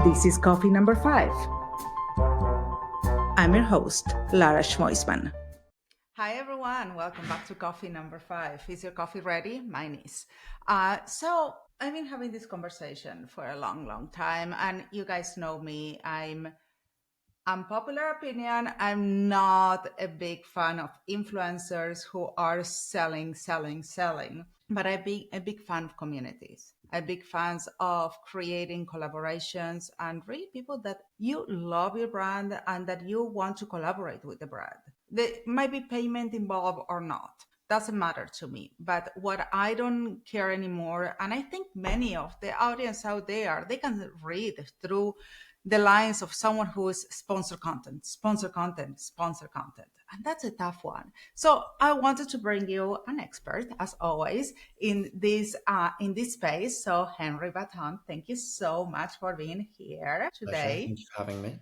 This is Coffee Number 5. I'm your host, Lara Schmoisman. Hi, everyone. Welcome back to Coffee Number 5. Is your coffee ready? Mine is. So I've been having this conversation for a long time, and you guys know me. I'm unpopular opinion. I'm not a big fan of influencers who are selling. But I'm a big fan of communities. I'm big fans of creating collaborations and really people that you love your brand and that you want to collaborate with the brand. There might be payment involved or not. Doesn't matter to me. But what I don't care anymore, and I think many of the audience out there, they can read through the lines of someone who is sponsor content. And that's a tough one. So I wanted to bring you an expert, as always, in this space. So Henry Barton, thank you so much for being here today. Pleasure. Thank you for having me.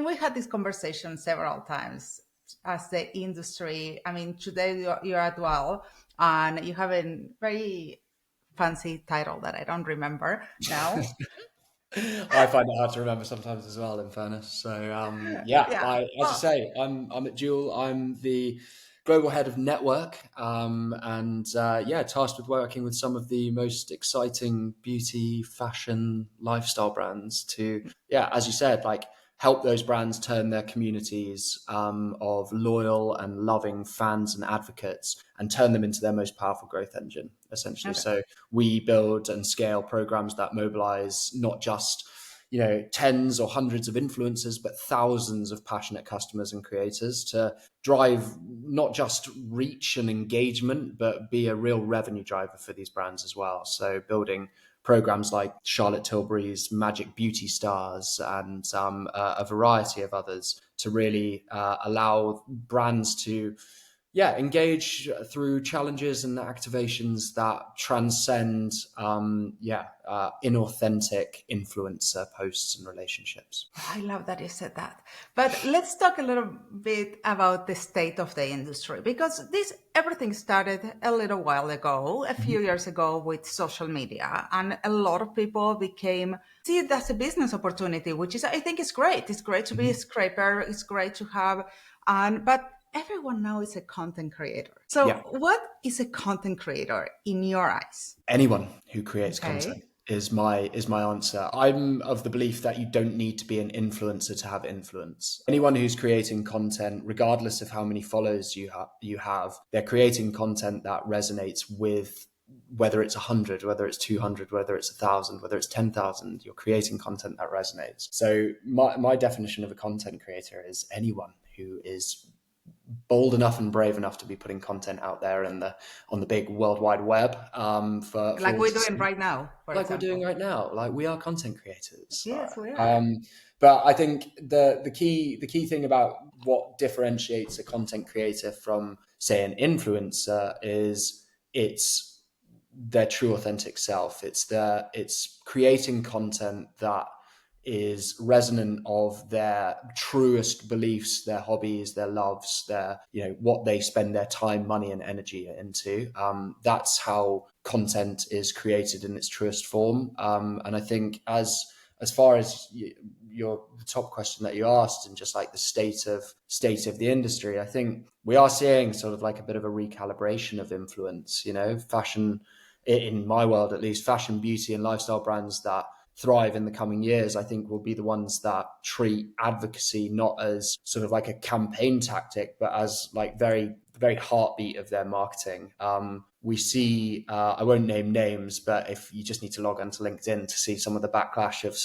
We had this conversation several times as the industry. Today you're at Duel, and you have a very fancy title that I don't remember now. I find it hard to remember sometimes as well, in fairness. So as I say, I'm at Duel. I'm the global head of network, tasked with working with some of the most exciting beauty, fashion, lifestyle brands to, as you said, help those brands turn their communities of loyal and loving fans and advocates and turn them into their most powerful growth engine, essentially. Okay. So we build and scale programs that mobilize not just tens or hundreds of influencers, but thousands of passionate customers and creators to drive not just reach and engagement, but be a real revenue driver for these brands as well. So building programs like Charlotte Tilbury's Magic Beauty Stars and a variety of others to really allow brands to engage through challenges and activations that transcend inauthentic influencer posts and relationships. I love that you said that. But let's talk a little bit about the state of the industry, because everything started a little while ago, a few years ago, with social media, and a lot of people see it as a business opportunity, which I think is great. It's great to be a scraper. It's great to have, but everyone now is a content creator. So what is a content creator in your eyes? Anyone who creates content is my answer. I'm of the belief that you don't need to be an influencer to have influence. Anyone who's creating content, regardless of how many followers you have, they're creating content that resonates with, whether it's 100, whether it's 200, whether it's 1,000, whether it's 10,000, you're creating content that resonates. So my definition of a content creator is anyone who is bold enough and brave enough to be putting content out there on the big World Wide Web. Like we're doing right now. We're doing right now. Like, we are content creators. Yes, we are. But I think the key thing about what differentiates a content creator from, say, an influencer is it's their true authentic self. It's creating content that is resonant of their truest beliefs, their hobbies, their loves, their, what they spend their time, money, and energy into. That's how content is created in its truest form. And I think as far as the top question that you asked, and just like the state of the industry, I think we are seeing sort of like a bit of a recalibration of influence. Fashion, in my world at least, fashion, beauty, and lifestyle brands that thrive in the coming years, I think, will be the ones that treat advocacy not as sort of like a campaign tactic, but as like very, very heartbeat of their marketing. We see, I won't name names, but if you just need to log onto LinkedIn to see some of the backlash of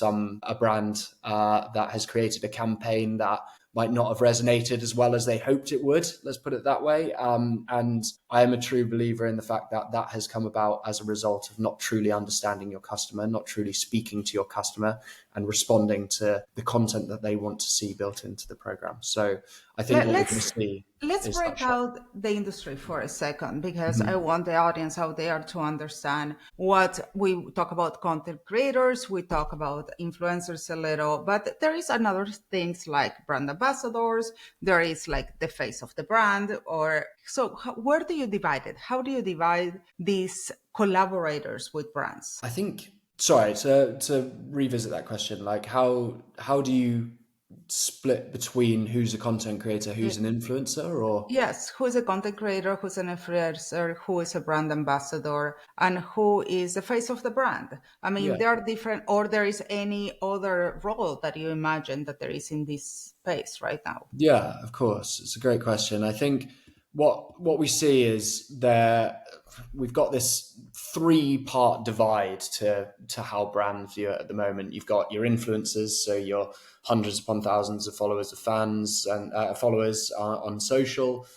a brand that has created a campaign that might not have resonated as well as they hoped it would, let's put it that way. And I am a true believer in the fact that has come about as a result of not truly understanding your customer, not truly speaking to your customer and responding to the content that they want to see built into the program. So I think what we're going to see. Let's break out the industry for a second, because I want the audience out there to understand what we talk about. Content creators, we talk about influencers a little, but there is another things like brand ambassadors. There is like the face of the brand, so where do you divide it? How do you divide these collaborators with brands? I think Sorry, to revisit that question, like how do you split between who's a content creator, Yeah. who's an influencer, or Yes, who is a content creator, who's an influencer, who is a brand ambassador, and who is the face of the brand. I mean, yeah. there are different, or there is any other role that you imagine that there is in this space right now. Yeah, of course. It's a great question. I think what we see is there we've got this three-part divide to how brands view it at the moment. You've got your influencers, so your hundreds upon thousands of followers of fans and followers on social.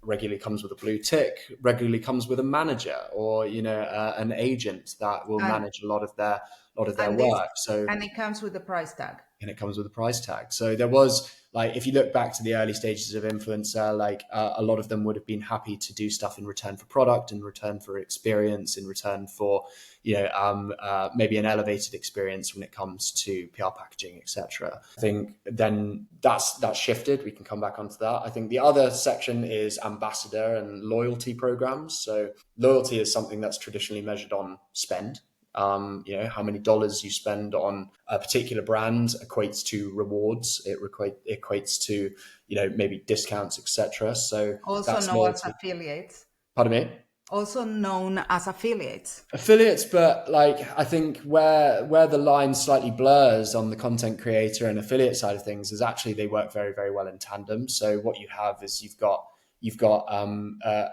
Regularly comes with a blue tick. Regularly comes with a manager or an agent that will And manage a lot of their and this work. So and it comes with the price tag. and it comes with a price tag. So there was like, if you look back to the early stages of influencer, like a lot of them would have been happy to do stuff in return for product, in return for experience, in return for maybe an elevated experience when it comes to PR packaging, etc. I think then that's shifted. We can come back onto that. I think the other section is ambassador and loyalty programs. So loyalty is something that's traditionally measured on spend. How many dollars you spend on a particular brand equates to rewards. It equates to maybe discounts, etc. So Also that's known as loyalty. affiliates. Pardon me. Also known as affiliates. Affiliates, but like I think where the line slightly blurs on the content creator and affiliate side of things is actually they work very, very well in tandem. So what you have is you've got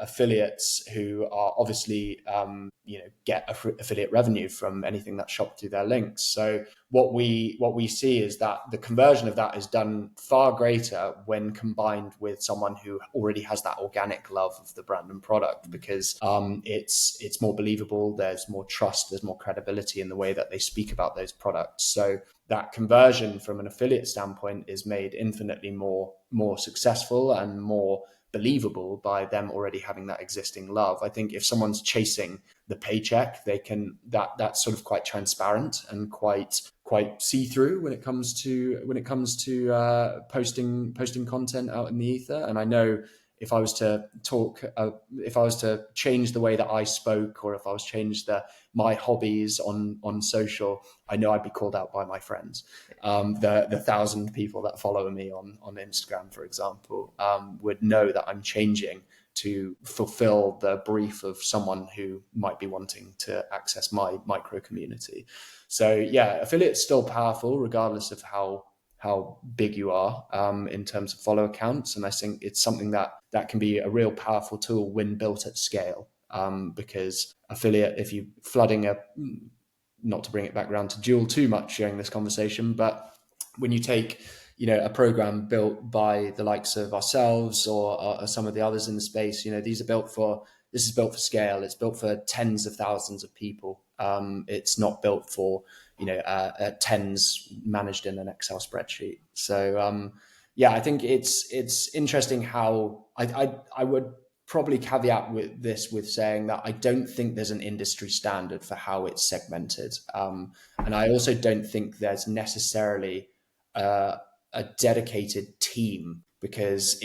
affiliates who are obviously get affiliate revenue from anything that's shopped through their links. So what we see is that the conversion of that is done far greater when combined with someone who already has that organic love of the brand and product, because it's more believable. There's more trust. There's more credibility in the way that they speak about those products. So that conversion from an affiliate standpoint is made infinitely more successful and more believable by them already having that existing love. I think if someone's chasing the paycheck, they can that's sort of quite transparent and quite see through when it comes to posting content out in the ether. And I know if I was to change the way that I spoke, or if I was to change my hobbies on social, I know I'd be called out by my friends. The 1,000 people that follow me on Instagram, for example, would know that I'm changing to fulfill the brief of someone who might be wanting to access my micro community. So yeah, affiliate's still powerful regardless of how big you are in terms of follow accounts. And I think it's something that can be a real powerful tool when built at scale. Because affiliate, if you flooding not to bring it back around to Duel too much during this conversation, but when you take a program built by the likes of ourselves or some of the others in the space, this is built for scale. It's built for tens of thousands of people. It's not built for tens managed in an Excel spreadsheet. So yeah, I think it's interesting how I would probably caveat with saying that I don't think there's an industry standard for how it's segmented, and I also don't think there's necessarily a dedicated team, because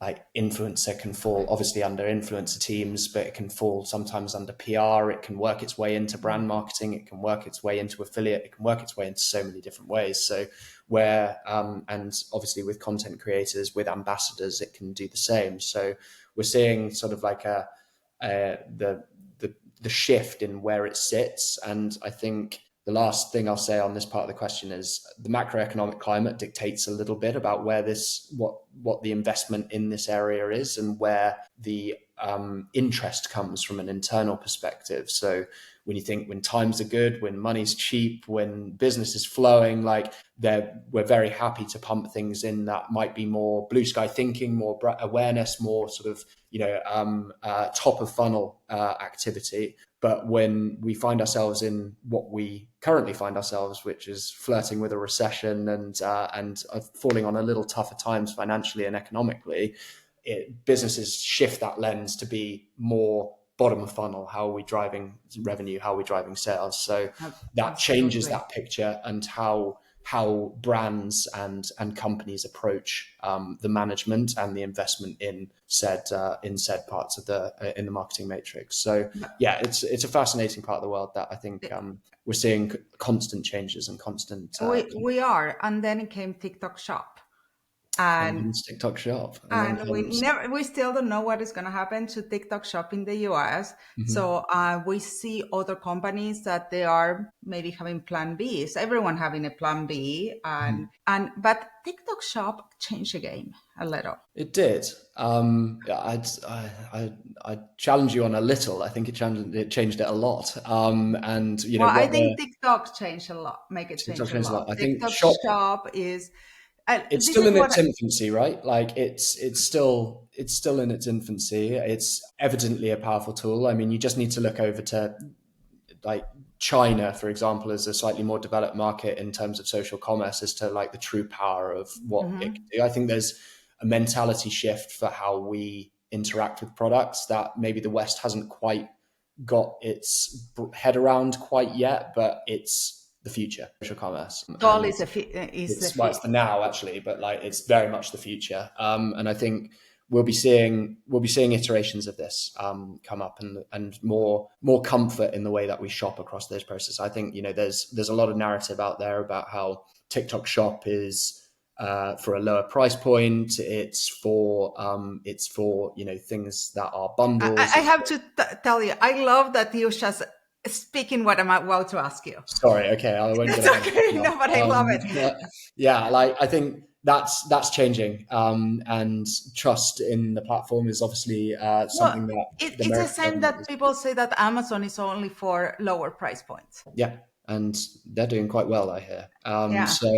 like influencer can fall obviously under influencer teams, but it can fall sometimes under PR. It can work its way into brand marketing. It can work its way into affiliate. It can work its way into so many different ways. So and obviously with content creators, with ambassadors, it can do the same. So we're seeing sort of like the shift in where it sits. And I think the last thing I'll say on this part of the question is the macroeconomic climate dictates a little bit about where what the investment in this area is, and where the interest comes from an internal perspective. So when times are good, when money's cheap, when business is flowing, like we're very happy to pump things in that might be more blue sky thinking, more awareness, more sort of top of funnel activity. But when we find ourselves in what we currently find ourselves, which is flirting with a recession and falling on a little tougher times financially and economically, businesses shift that lens to be more bottom of funnel. How are we driving revenue? How are we driving sales? So that changes Absolutely. that picture, and how how brands and companies approach the management and the investment in said parts of the in the marketing matrix. So yeah, it's a fascinating part of the world that I think we're seeing constant changes and constant. We are, and then it came TikTok Shop, And and then TikTok Shop, and then and comes. we still don't know what is going to happen to TikTok Shop in the US. So we see other companies that they are maybe having plan Bs. Everyone having a plan B, but TikTok Shop changed the game a little. It did. Yeah, I challenge you on a little. I think it changed it a lot. And Well, I what think the TikTok changed a lot, make it TikTok change a changed a lot. lot. I think TikTok Shop. Shop is, It's this still is in what, its infancy, right? Like it's still in its infancy. It's evidently a powerful tool. I mean, you just need to look over to like China, for example, as a slightly more developed market in terms of social commerce as to like the true power of what it can do. I think there's a mentality shift for how we interact with products that maybe the West hasn't quite got its head around quite yet, but it's the future, social commerce. Doll And is it's well, it's the now actually, but like it's very much the future. And I think we'll be seeing iterations of this come up, and more comfort in the way that we shop across those processes. I think there's a lot of narrative out there about how TikTok Shop is for a lower price point. It's for things that are bundles. I have to tell you, I love that you just speaking what I'm about to ask you. Sorry, okay, I won't get It's ahead of okay, myself. no, but I love it. But yeah, like I think that's changing, and trust in the platform is obviously Well, something that the it's the American same government that is. people say that Amazon is only for lower price points. Yeah, and they're doing quite well, I hear. Yeah. So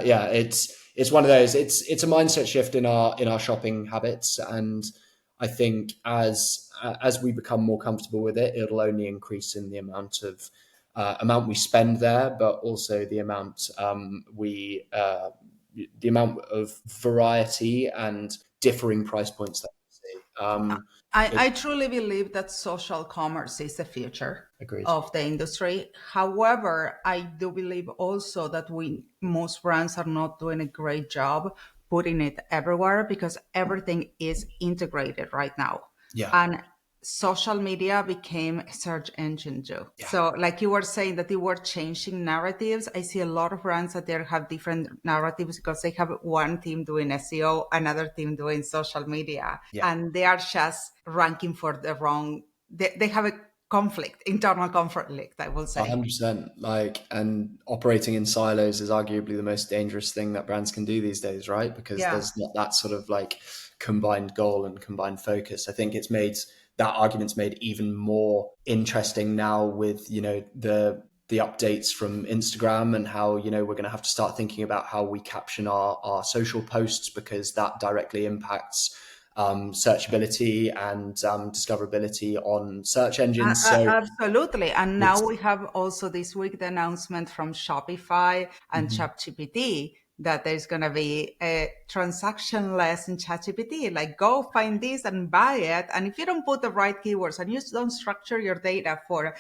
yeah, it's one of those. It's a mindset shift in our shopping habits, and I think as we become more comfortable with it, it'll only increase in the amount we spend there, but also the amount the amount of variety and differing price points that we see. I truly believe that social commerce is the future Agreed. of the industry. However, I do believe also that most brands are not doing a great job putting it everywhere because everything is integrated right now. Yeah. And social media became a search engine too. Yeah. So like you were saying that you were changing narratives. I see a lot of brands that they have different narratives because they have one team doing SEO, another team doing social media, and they are just ranking for the wrong, they have a internal conflict, I will say. 100%. And operating in silos is arguably the most dangerous thing that brands can do these days, right? Because there's not that sort of like combined goal and combined focus. I think that argument's made even more interesting now with, the updates from Instagram and how, we're going to have to start thinking about how we caption our social posts, because that directly impacts searchability and discoverability on search engines. Absolutely. And now we have also this week the announcement from Shopify and ChatGPT that there's going to be a transaction less in ChatGPT. Like, go find this and buy it. And if you don't put the right keywords and you don't structure your data for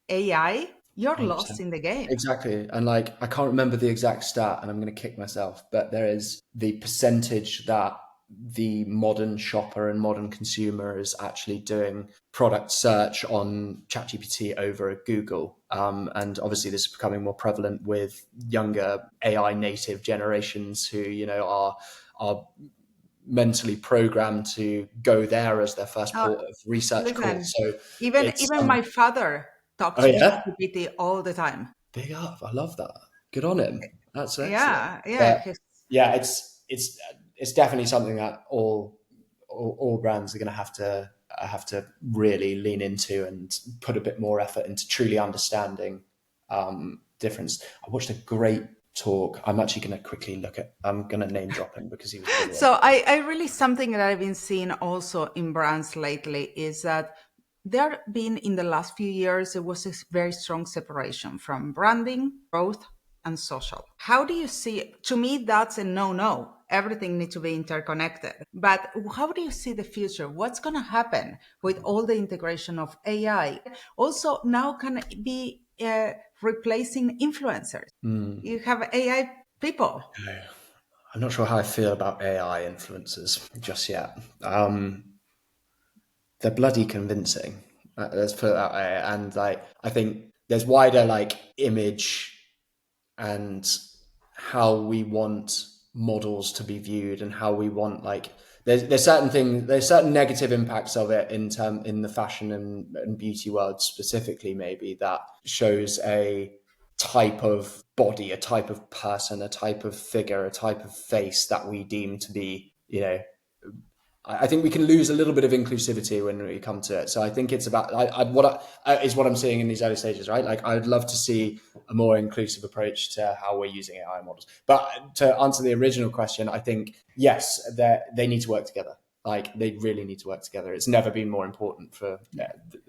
AI, you're 100%. lost in the game. Exactly. And I can't remember the exact stat, and I'm going to kick myself, but there is the percentage that the modern shopper and modern consumer is actually doing product search on ChatGPT over Google. And obviously this is becoming more prevalent with younger AI native generations who, are mentally programmed to go there as their first port of research call. So even my father talks to ChatGPT all the time. Big up. I love that. Good on him. That's excellent. Yeah. But yeah, it's definitely something that all brands are going to have to really lean into and put a bit more effort into truly understanding difference. I watched a great talk. I'm actually going to quickly I'm going to name drop him because he was brilliant. So I really, something that I've been seeing also in brands lately is that there been in the last few years, there was a very strong separation from branding, growth, and social. How do you see it? To me, that's a no-no. everything needs to be interconnected. But how do you see the future? What's going to happen with all the integration of AI? Also, now can be replacing influencers. You have AI people. I'm not sure how I feel about AI influencers just yet. They're bloody convincing. Let's put it that way. And like, I think there's wider like image and how we want models to be viewed and how we want like there's certain things, there's certain negative impacts of it in the fashion and beauty world specifically, maybe that shows a type of body, a type of person, a type of figure, a type of face that we deem to be, I think we can lose a little bit of inclusivity when we come to it. So I think it's about is what I'm seeing in these early stages, right? Like I'd love to see a more inclusive approach to how we're using AI models. But to answer the original question, I think yes, they need to work together. Like they really need to work together. It's never been more important for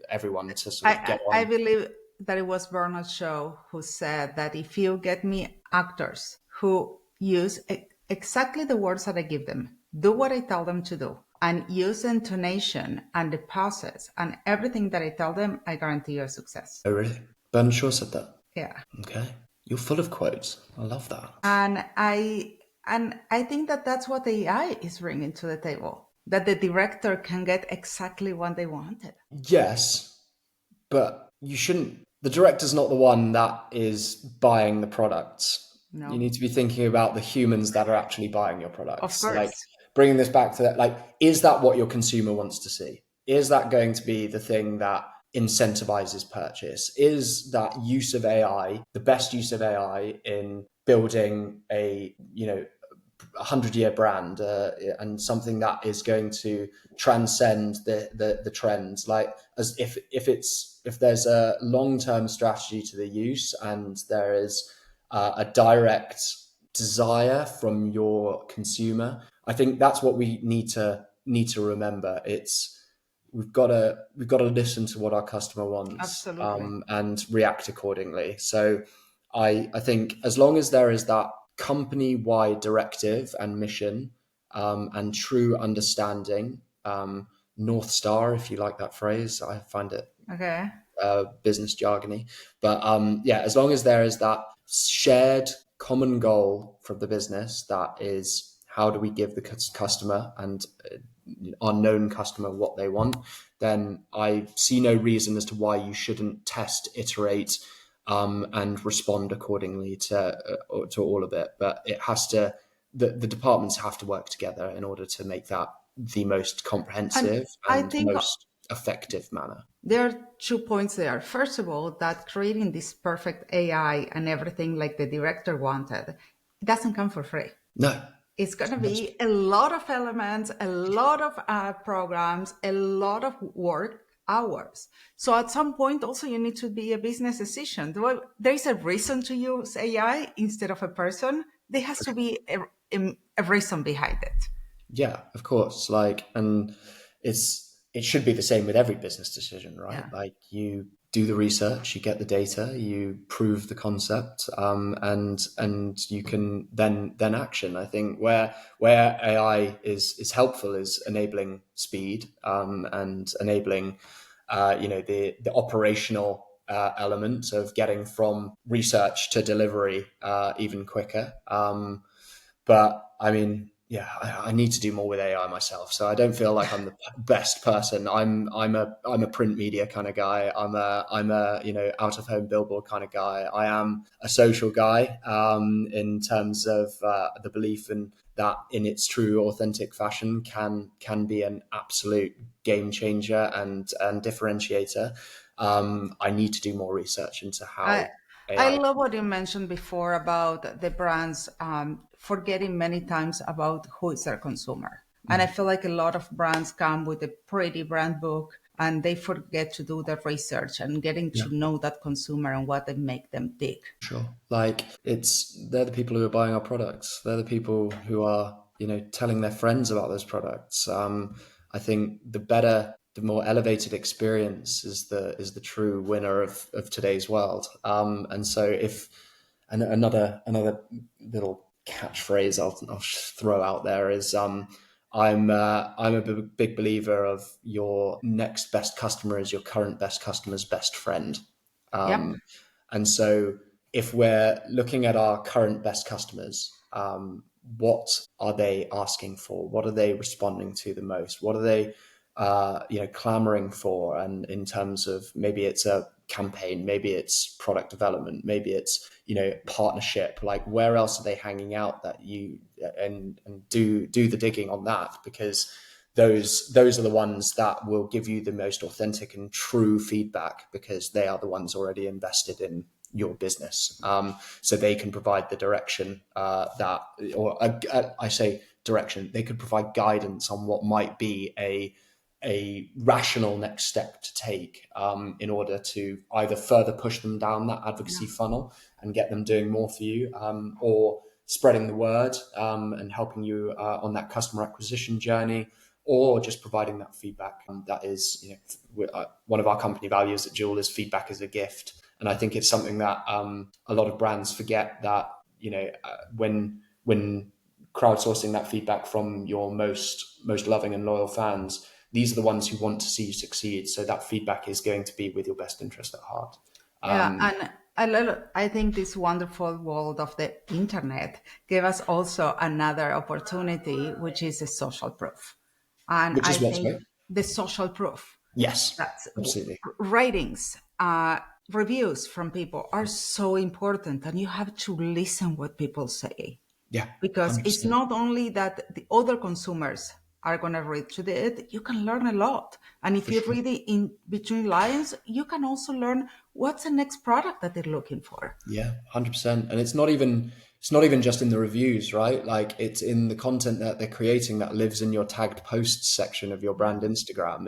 everyone to sort of get I on. believe that it was Bernard Shaw who said that if you get me actors who use exactly the words that I give them, do what I tell them to do, and use the intonation and the pauses and everything that I tell them, I guarantee you success. Oh, really? Bernard Shaw said that? Yeah. Okay. You're full of quotes. I love that. And I think that that's what AI is bringing to the table, that the director can get exactly what they wanted. Yes, but you shouldn't. The director's not the one that is buying the products. You No, need to be thinking about the humans that are actually buying your of products. Like course. bringing this back to that, like, is that what your consumer wants to see? Is that going to be the thing that incentivizes purchase? Is that use of AI the best use of AI in building a 100-year brand and something that is going to transcend the trends, like as if there's a long-term strategy to the use and there is a direct desire from your consumer. I think that's what we need to remember. We've got to listen to what our customer wants, Absolutely. and react accordingly. So I think as long as there is that company-wide directive and mission, and true understanding, North Star, if you like that phrase, I find it Okay. business jargony. But yeah, as long as there is that shared common goal from the business, that is how do we give the customer and our known customer what they want, then I see no reason as to why you shouldn't test, iterate, and respond accordingly to all of it. But it has to, the departments have to work together in order to make that the most And comprehensive I and think most effective manner. there are 2 points there. First of all, that creating this perfect AI and everything like the director wanted, it doesn't come for free. No. It's going to be a lot of elements, a lot of programs, a lot of work hours. So at some point, also, you need to be a business decision. There is a reason to use AI instead of a person. There has to be a reason behind it. Yeah, of course. Like, and it should be the same with every business decision, right? Yeah. Like, you do the research, you get the data, you prove the concept, and you can then action. I think where AI is helpful is enabling speed, and enabling, the operational element of getting from research to delivery even quicker. But I mean, yeah, I need to do more with AI myself. So I don't feel like I'm the best person. I'm a print media kind of guy. I'm a out of home billboard kind of guy. I am a social guy, in terms of the belief in that in its true authentic fashion can be an absolute game changer and differentiator. I need to do more research into I how I AI. love what you mentioned before about the brands forgetting many times about who is their consumer. And I feel like a lot of brands come with a pretty brand book and they forget to do the research and getting Yeah. to know that consumer and what they make them tick. Sure. Like they're the people who are buying our products. They're the people who are, telling their friends about those products. I think the more elevated experience is the true winner of today's world. And so and another little catchphrase I'll throw out there is I'm a big believer of your next best customer is your current best customer's best friend. Yep. And so if we're looking at our current best customers, what are they asking for? What are they responding to the most? What are they clamoring for? And in terms of maybe it's a campaign, maybe it's product development, maybe it's partnership. Like where else are they hanging out that you and do the digging on that, because those are the ones that will give you the most authentic and true feedback, because they are the ones already invested in your business. So they can provide the direction I say direction, they could provide guidance on what might be a rational next step to take in order to either further push them down that advocacy funnel and get them doing more for you, or spreading the word and helping you on that customer acquisition journey, or just providing that feedback. That is, one of our company values at Duel is feedback is a gift. And I think it's something that a lot of brands forget, that, when crowdsourcing that feedback from your most loving and loyal fans, these are the ones who want to see you succeed. So that feedback is going to be with your best interest at heart. Yeah, and I think this wonderful world of the internet gave us also another opportunity, which is the social proof. And Which I is what's think right. the social proof, Yes, that's absolutely. ratings, reviews from people are so important, and you have to listen what people say, Yeah, because it's 100%. not only that the other consumers are going to read through it, you can learn a lot. And if For you sure. read it in between lines, you can also learn what's the next product that they're looking for. Yeah, 100%. And it's not even just in the reviews, right? Like it's in the content that they're creating that lives in your tagged posts section of your brand Instagram.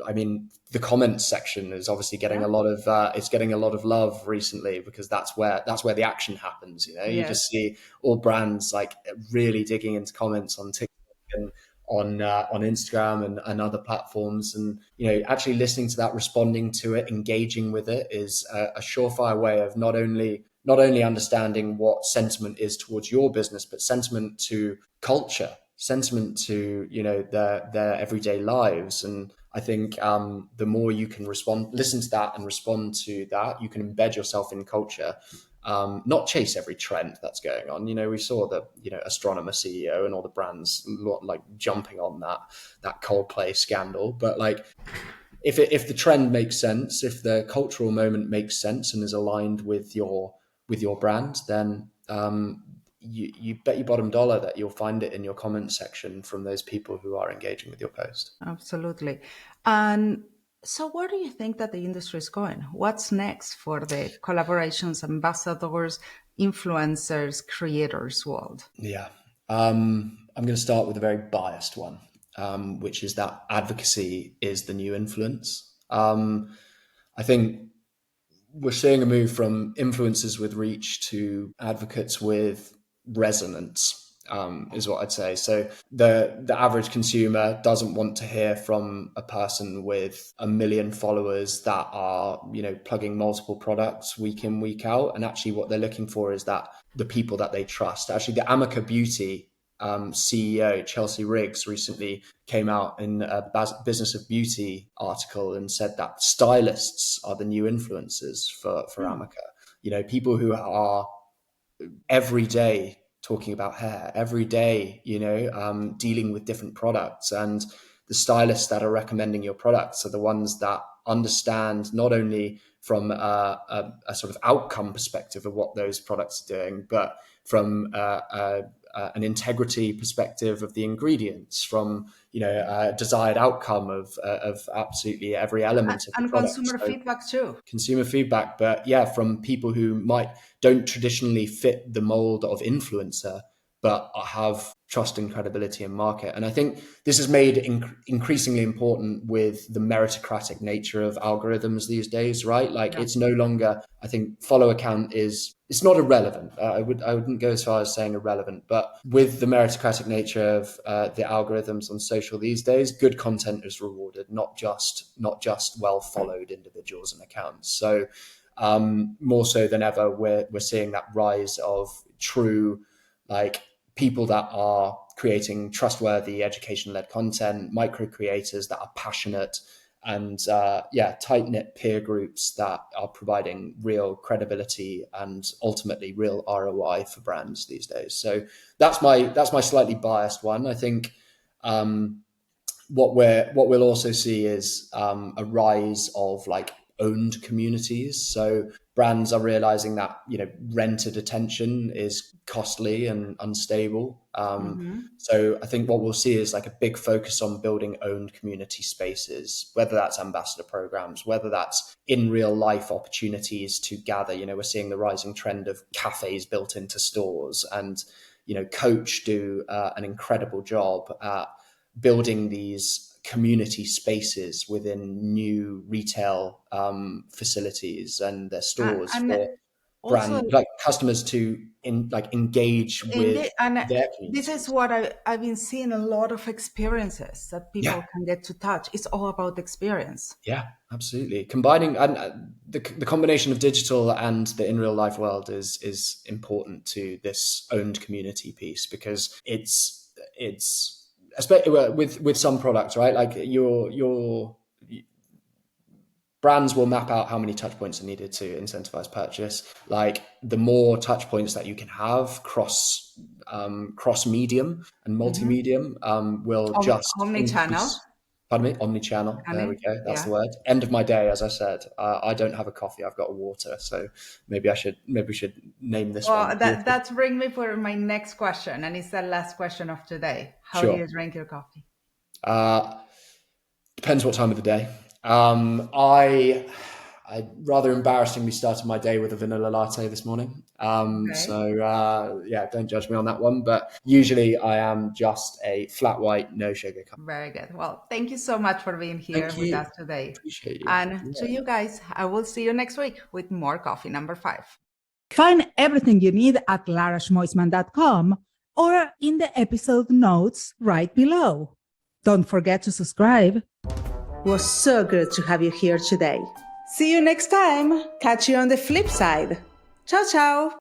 I mean, the comments section is obviously getting Yeah. a lot of it's getting a lot of love recently, because that's where the action happens. You Yes. just see all brands like really digging into comments on TikTok and on Instagram and other platforms, and actually listening to that, responding to it, engaging with it is a surefire way of not only understanding what sentiment is towards your business, but sentiment to culture, sentiment to their everyday lives. And I think the more you can listen to that and respond to that, you can embed yourself in culture, not chase every trend that's going on. We saw the astronomer CEO and all the brands like jumping on that Coldplay scandal, but like if the trend makes sense, if the cultural moment makes sense and is aligned with your brand, then you bet your bottom dollar that you'll find it in your comment section from those people who are engaging with your post. Absolutely. And so, where do you think that the industry is going? What's next for the collaborations, ambassadors, influencers, creators world? Yeah. I'm going to start with a very biased one, which is that advocacy is the new influence. I think we're seeing a move from influencers with reach to advocates with resonance. Is what I'd say. So the average consumer doesn't want to hear from a person with a million followers that are plugging multiple products week in, week out, and actually what they're looking for is that the people that they trust. Actually, the Amica Beauty CEO Chelsea Riggs recently came out in a Business of Beauty article and said that stylists are the new influencers for Hmm. Amica. People who are every day talking about hair, every day, dealing with different products. And the stylists that are recommending your products are the ones that understand not only from a sort of outcome perspective of what those products are doing, but from an integrity perspective of the ingredients, from a desired outcome of absolutely every element of the And product. consumer So feedback too. consumer feedback, but yeah, from people who don't traditionally fit the mold of influencer, but have trust and credibility in market. And I think this is made increasingly important with the meritocratic nature of algorithms these days, right? Like Yeah. it's no longer, I think, follow account it's not irrelevant. I wouldn't go as far as saying irrelevant, but with the meritocratic nature of the algorithms on social these days, good content is rewarded, not just well followed individuals and accounts. So more so than ever, we're seeing that rise of true like people that are creating trustworthy education-led content, micro creators that are passionate, and tight-knit peer groups that are providing real credibility and ultimately real ROI for brands these days. So that's my slightly biased one. I think what we'll also see is a rise of like owned communities. So brands are realizing that rented attention is costly and unstable. So I think what we'll see is like a big focus on building owned community spaces, whether that's ambassador programs, whether that's in real life opportunities to gather. We're seeing the rising trend of cafes built into stores, and Coach do an incredible job at building these community spaces within new retail facilities and their stores And for also, customers to engage with their this is communities. what I've been seeing a lot of experiences that Yeah, people can get to touch. It's all about experience. yeah, absolutely. Combining and the combination of digital and the in real life world is important to this owned community piece, because it's especially with some products, right? Like your brands will map out how many touch points are needed to incentivize purchase. Like the more touch points that you can have cross medium and multi-medium will just Omni-channel, increase. Pardon me, omni-channel. There we go. That's the yeah. word. End of my day, as I said. I don't have a coffee. I've got a water. So maybe we should name this one Well, water. that's bring me for my next question, and it's the last question of today. How do Sure. you drink your coffee? Depends what time of the day. I rather embarrassingly started my day with a vanilla latte this morning. Okay. Don't judge me on that one. But usually I am just a flat white, no sugar cup. Very good. Well, thank you so much for being here Thank with you. us today. Appreciate you. And Yeah. to you guys, I will see you next week with more Coffee Number 5. Find everything you need at larashmoisman.com or in the episode notes right below. Don't forget to subscribe. It was so good to have you here today. See you next time. Catch you on the flip side. Ciao, ciao.